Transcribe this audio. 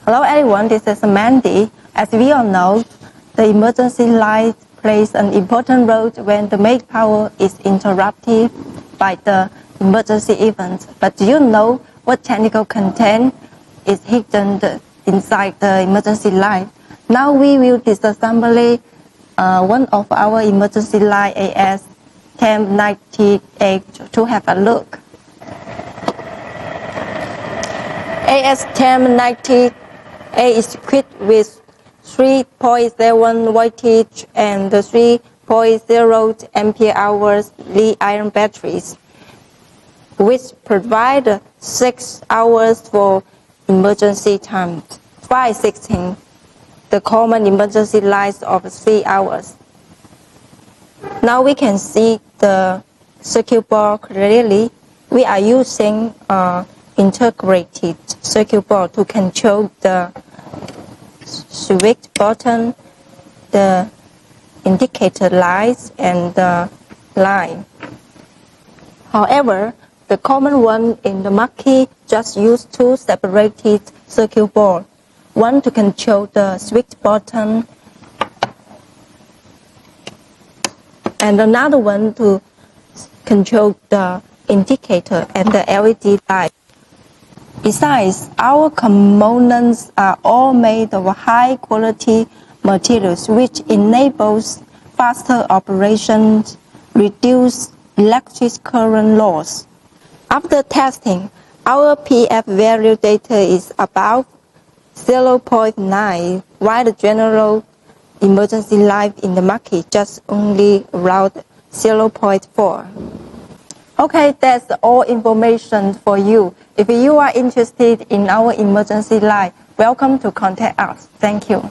Hello everyone, this is Mandy. As we all know, the emergency light plays an important role when the main power is interrupted by the emergency event. But do you know what technical content is hidden inside the emergency light? Now we will disassemble one of our emergency light AS1098 to have a look. AS1098 is equipped with 3.7 voltage and 3.0 ampere hours lithium batteries, which provide 6 hours for emergency time, while 16 the common emergency lights of 3 hours. Now we can see the circuit board clearly. We are using integrated circuit board to control the switch button, the indicator lights, and the line. However, the common one in the market just use two separated circuit boards, one to control the switch button and another one to control the indicator and the LED light. Besides, our components are all made of high-quality materials, which enables faster operations, reduce electric current loss. After testing, our PF value data is about 0.9, while the general emergency light in the market just only around 0.4. Okay, that's all information for you. If you are interested in our emergency light, welcome to contact us. Thank you.